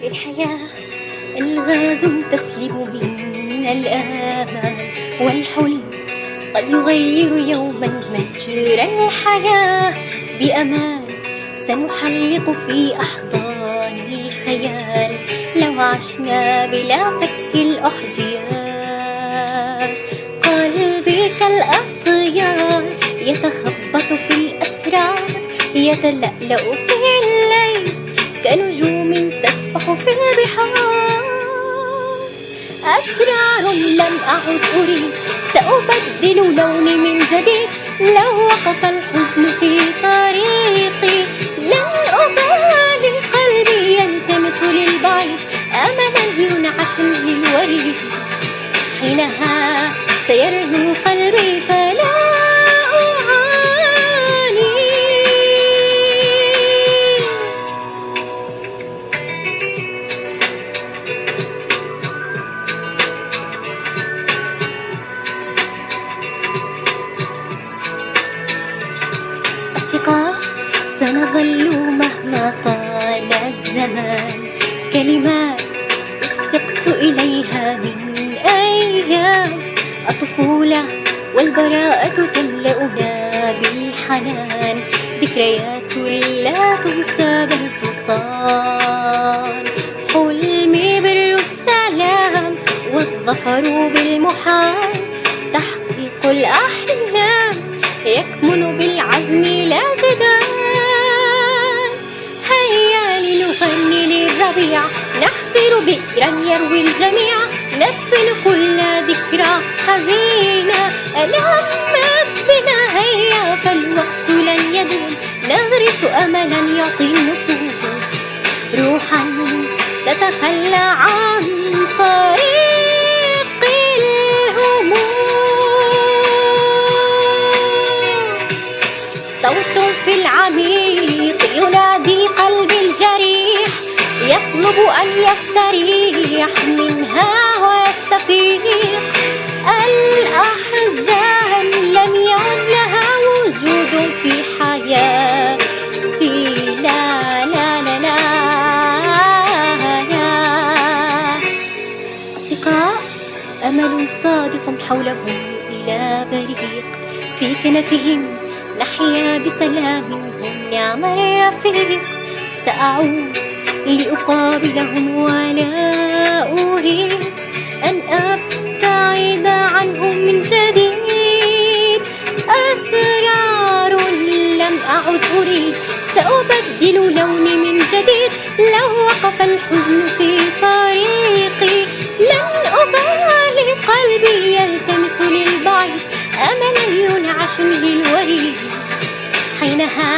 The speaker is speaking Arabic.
الحياة ألغاز تسلب منا الآمال والحلم، قد يغير يوما مجرى الحياة بأمان. سنحلق في أحضان الخيال لو عشنا بلا فك الأحجياء. قلبي كالأطيار يتخبط في الأسرار، يتلألأ في الليل كنجوم تسبح في البحار. أسرار لم أعد أريد، سأبدل لوني من جديد لو وقف الحزن في طريقي. لن أبالي، قلبي يلتمس للبعيد أملا ينعش للوريد. حينها سيرنو قلبي فلا أعاني. أصدقاء سنظل مهما طال الزمان، كلمات اشتقت إليها من أيام الطفولة والبراءة تملأنا بالحنان. ذكريات لا تنسى بل تصان، حلمي بر السلام والظفر بالمحال. تحقيق الأحلام يكمن بالعزم لا جدال. هيا لنغني للربيع، نحفر بئرا يروي الجميع، ندفن كل ذكرى حزينة ألمت بنا. هيا فالوقت لن يدوم، نغرس أملا يعطي النفوس روحا تتخلى عن طريق الهموم. صوت في العميق ينادي قلبي الجريح، يطلب أن يستريح منها ويستفيق. الأحزان لم يعد لها وجود في حياتي، لا لا لا لا لا. أصدقاء أمل صادق حولهم إلى بريق، في كنفهم نحيا بسلام هم نعم الرفيق. سأعود لأقابلهم ولا أريد أن أبتعد عنهم من جديد. أسرار لم أعد أريد، سأبدل لوني من جديد لو وقف الحزن في طريقي. لن أبالي، قلبي يلتمس للبعيد أملا ينعش للوريد. حينها